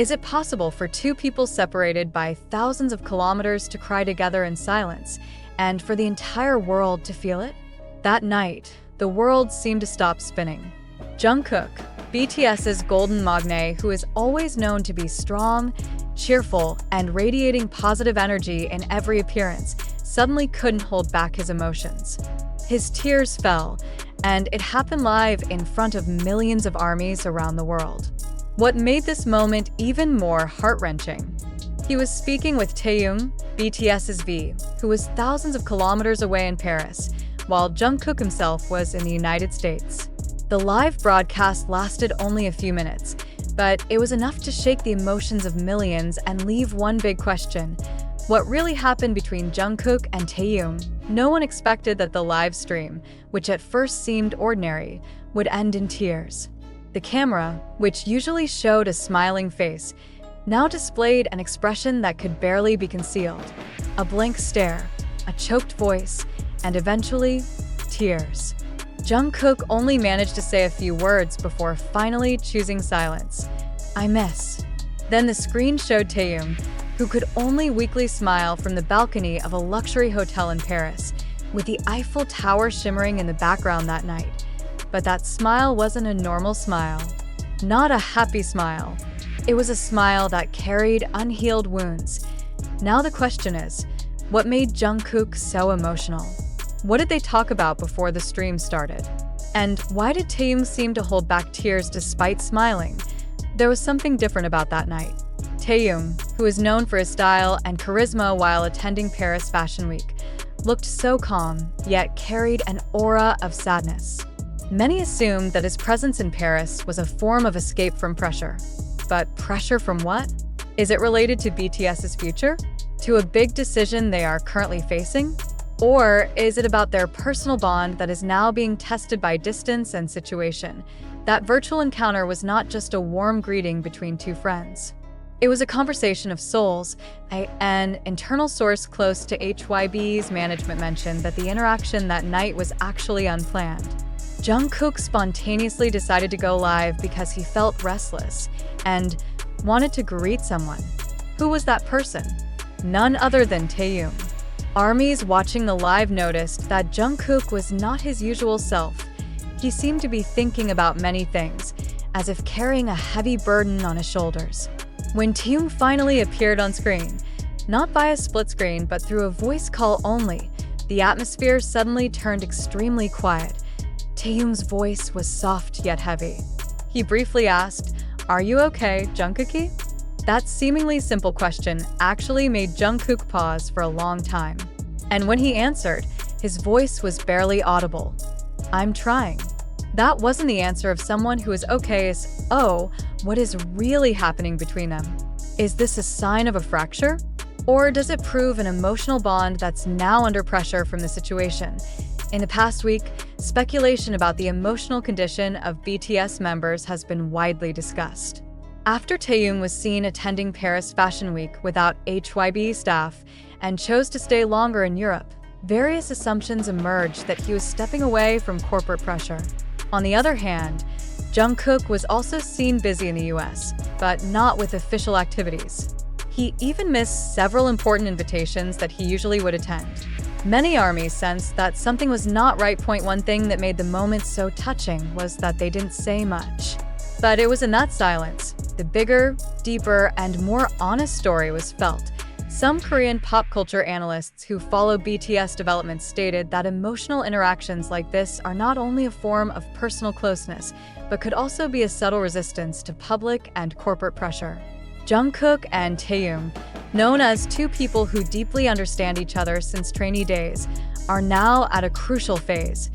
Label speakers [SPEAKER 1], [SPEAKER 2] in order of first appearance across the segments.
[SPEAKER 1] Is it possible for two people separated by thousands of kilometers to cry together in silence, and for the entire world to feel it? That night, the world seemed to stop spinning. Jungkook, BTS's golden magne, who is always known to be strong, cheerful, and radiating positive energy in every appearance, suddenly couldn't hold back his emotions. His tears fell, and it happened live in front of millions of armies around the world. What made this moment even more heart-wrenching? He was speaking with Taehyung, BTS's V, who was thousands of kilometers away in Paris, while Jungkook himself was in the United States. The live broadcast lasted only a few minutes, but it was enough to shake the emotions of millions and leave one big question. What really happened between Jungkook and Taehyung? No one expected that the live stream, which at first seemed ordinary, would end in tears. The camera, which usually showed a smiling face, now displayed an expression that could barely be concealed. A blank stare, a choked voice, and eventually, tears. Jungkook only managed to say a few words before finally choosing silence. "I miss." Then the screen showed Taehyung, who could only weakly smile from the balcony of a luxury hotel in Paris, with the Eiffel Tower shimmering in the background that night. But that smile wasn't a normal smile. Not a happy smile. It was a smile that carried unhealed wounds. Now the question is, what made Jungkook so emotional? What did they talk about before the stream started? And why did Taehyung seem to hold back tears despite smiling? There was something different about that night. Taehyung, who is known for his style and charisma while attending Paris Fashion Week, looked so calm, yet carried an aura of sadness. Many assumed that his presence in Paris was a form of escape from pressure. But pressure from what? Is it related to BTS's future? To a big decision they are currently facing? Or is it about their personal bond that is now being tested by distance and situation? That virtual encounter was not just a warm greeting between two friends. It was a conversation of souls. An internal source close to HYB's management mentioned that the interaction that night was actually unplanned. Jungkook spontaneously decided to go live because he felt restless and wanted to greet someone. Who was that person? None other than Taehyung. Armies watching the live noticed that Jungkook was not his usual self. He seemed to be thinking about many things, as if carrying a heavy burden on his shoulders. When Taehyung finally appeared on screen, not by a split screen but through a voice call only, the atmosphere suddenly turned extremely quiet. Taehyung's voice was soft yet heavy. He briefly asked, "Are you okay, Jungkookie?" That seemingly simple question actually made Jungkook pause for a long time. And when he answered, his voice was barely audible. "I'm trying." That wasn't the answer of someone who is okay. What is really happening between them? Is this a sign of a fracture? Or does it prove an emotional bond that's now under pressure from the situation? In the past week, speculation about the emotional condition of BTS members has been widely discussed. After Taehyung was seen attending Paris Fashion Week without HYB staff and chose to stay longer in Europe, various assumptions emerged that he was stepping away from corporate pressure. On the other hand, Jungkook was also seen busy in the US, but not with official activities. He even missed several important invitations that he usually would attend. Many armies sensed that something was not right. One thing that made the moment so touching was that they didn't say much. But it was in that silence, the bigger, deeper, and more honest story was felt. Some Korean pop culture analysts who follow BTS development stated that emotional interactions like this are not only a form of personal closeness, but could also be a subtle resistance to public and corporate pressure. Jungkook and Taehyung, known as two people who deeply understand each other since trainee days, are now at a crucial phase,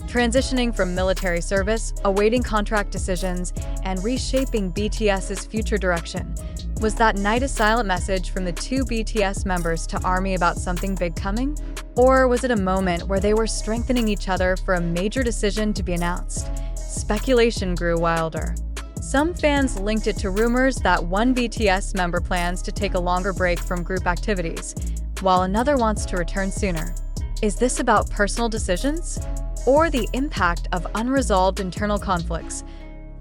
[SPEAKER 1] transitioning from military service, awaiting contract decisions, and reshaping BTS's future direction. Was that night a silent message from the two BTS members to ARMY about something big coming? Or was it a moment where they were strengthening each other for a major decision to be announced? Speculation grew wilder. Some fans linked it to rumors that one BTS member plans to take a longer break from group activities, while another wants to return sooner. Is this about personal decisions? Or the impact of unresolved internal conflicts?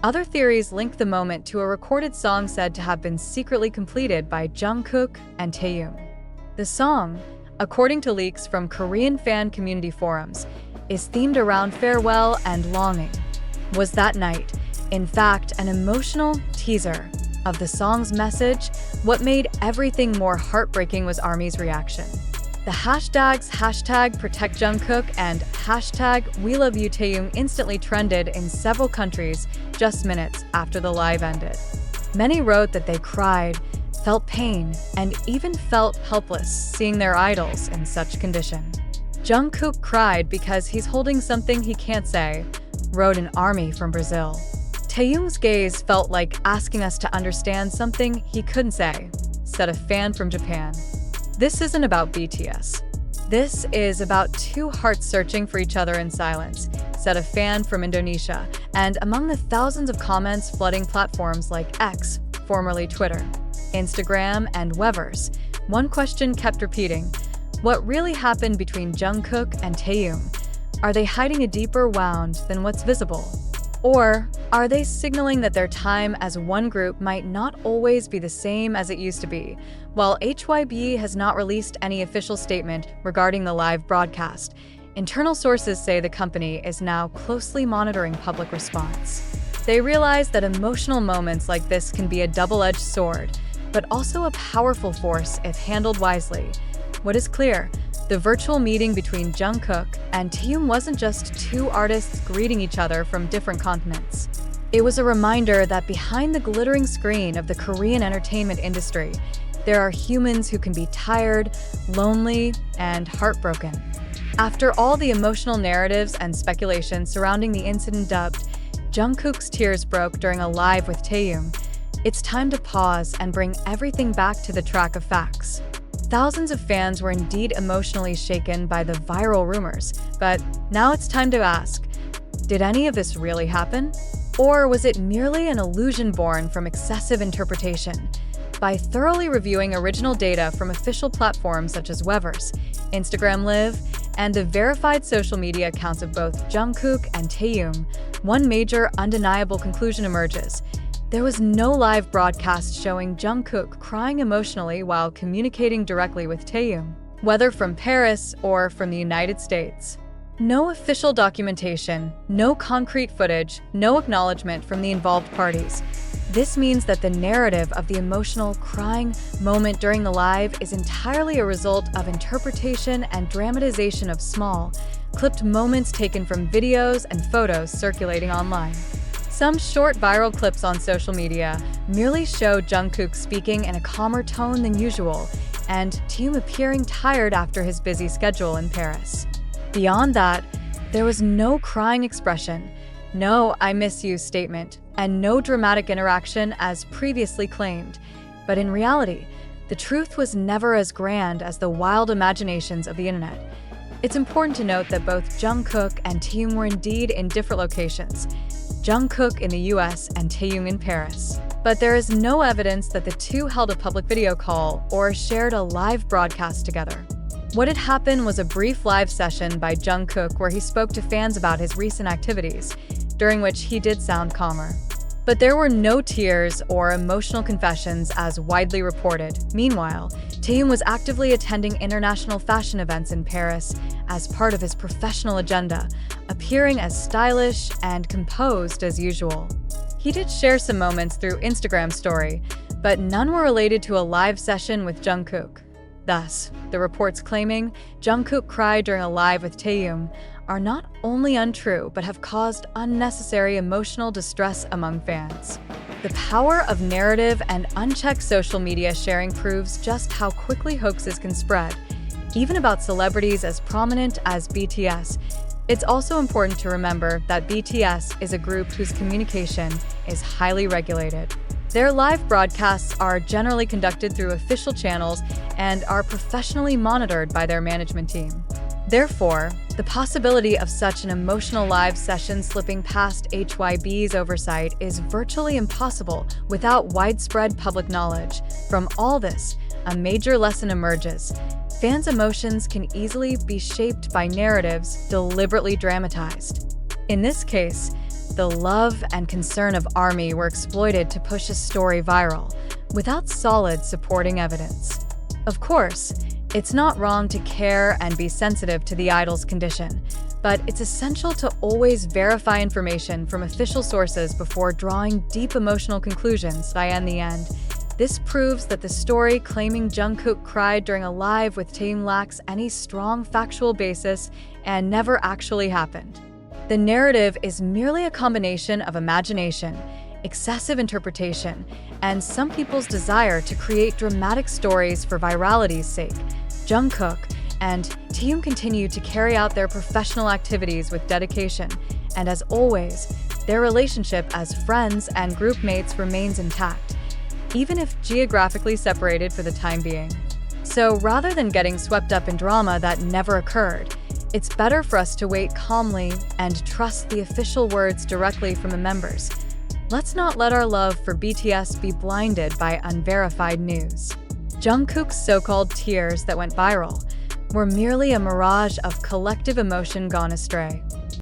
[SPEAKER 1] Other theories link the moment to a recorded song said to have been secretly completed by Jungkook and Taehyung. The song, according to leaks from Korean fan community forums, is themed around farewell and longing. Was that night, in fact, an emotional teaser of the song's message? What made everything more heartbreaking was ARMY's reaction. The hashtags #ProtectJungkook and #WeLoveYouTaehyung instantly trended in several countries just minutes after the live ended. Many wrote that they cried, felt pain, and even felt helpless seeing their idols in such condition. Jungkook cried because he's holding something he can't say, wrote an ARMY from Brazil. Taehyung's gaze felt like asking us to understand something he couldn't say, said a fan from Japan. This isn't about BTS. This is about two hearts searching for each other in silence, said a fan from Indonesia. And among the thousands of comments flooding platforms like X, formerly Twitter, Instagram, and weverse, one question kept repeating: what really happened between Jungkook and Taehyung? Are they hiding a deeper wound than what's visible? Or are they signaling that their time as one group might not always be the same as it used to be? While HYBE has not released any official statement regarding the live broadcast, internal sources say the company is now closely monitoring public response. They realize that emotional moments like this can be a double-edged sword, but also a powerful force if handled wisely. What is clear? The virtual meeting between Jungkook and Taehyung wasn't just two artists greeting each other from different continents. It was a reminder that behind the glittering screen of the Korean entertainment industry, there are humans who can be tired, lonely, and heartbroken. After all the emotional narratives and speculation surrounding the incident dubbed Jungkook's tears broke during a live with Taehyung, it's time to pause and bring everything back to the track of facts. Thousands of fans were indeed emotionally shaken by the viral rumors, but now it's time to ask, did any of this really happen? Or was it merely an illusion born from excessive interpretation? By thoroughly reviewing original data from official platforms such as weverse, Instagram Live, and the verified social media accounts of both Jungkook and Taehyung, one major undeniable conclusion emerges. There was no live broadcast showing Jungkook crying emotionally while communicating directly with Taehyung, whether from Paris or from the United States. No official documentation, no concrete footage, no acknowledgement from the involved parties. This means that the narrative of the emotional crying moment during the live is entirely a result of interpretation and dramatization of small, clipped moments taken from videos and photos circulating online. Some short viral clips on social media merely show Jungkook speaking in a calmer tone than usual, and Taehyung appearing tired after his busy schedule in Paris. Beyond that, there was no crying expression, no "I miss you" statement, and no dramatic interaction as previously claimed. But in reality, the truth was never as grand as the wild imaginations of the internet. It's important to note that both Jungkook and Taehyung were indeed in different locations, Jungkook in the US and Taehyung in Paris. But there is no evidence that the two held a public video call or shared a live broadcast together. What had happened was a brief live session by Jungkook where he spoke to fans about his recent activities, during which he did sound calmer. But there were no tears or emotional confessions as widely reported. Meanwhile, Taehyung was actively attending international fashion events in Paris as part of his professional agenda, appearing as stylish and composed as usual. He did share some moments through Instagram story, but none were related to a live session with Jungkook. Thus, the reports claiming Jungkook cried during a live with Taehyung are not only untrue but have caused unnecessary emotional distress among fans. The power of narrative and unchecked social media sharing proves just how quickly hoaxes can spread, even about celebrities as prominent as BTS. It's also important to remember that BTS is a group whose communication is highly regulated. Their live broadcasts are generally conducted through official channels and are professionally monitored by their management team. Therefore, the possibility of such an emotional live session slipping past HYBE's oversight is virtually impossible without widespread public knowledge. From all this, a major lesson emerges. Fans' emotions can easily be shaped by narratives deliberately dramatized. In this case, the love and concern of ARMY were exploited to push a story viral, without solid supporting evidence. Of course, it's not wrong to care and be sensitive to the idol's condition, but it's essential to always verify information from official sources before drawing deep emotional conclusions. In the end, this proves that the story claiming Jungkook cried during a live with Taehyung lacks any strong factual basis and never actually happened. The narrative is merely a combination of imagination, excessive interpretation, and some people's desire to create dramatic stories for virality's sake. Jungkook and Taehyung continue to carry out their professional activities with dedication, and as always, their relationship as friends and group mates remains intact, even if geographically separated for the time being. So rather than getting swept up in drama that never occurred, it's better for us to wait calmly and trust the official words directly from the members. Let's not let our love for BTS be blinded by unverified news. Jungkook's so-called tears that went viral were merely a mirage of collective emotion gone astray.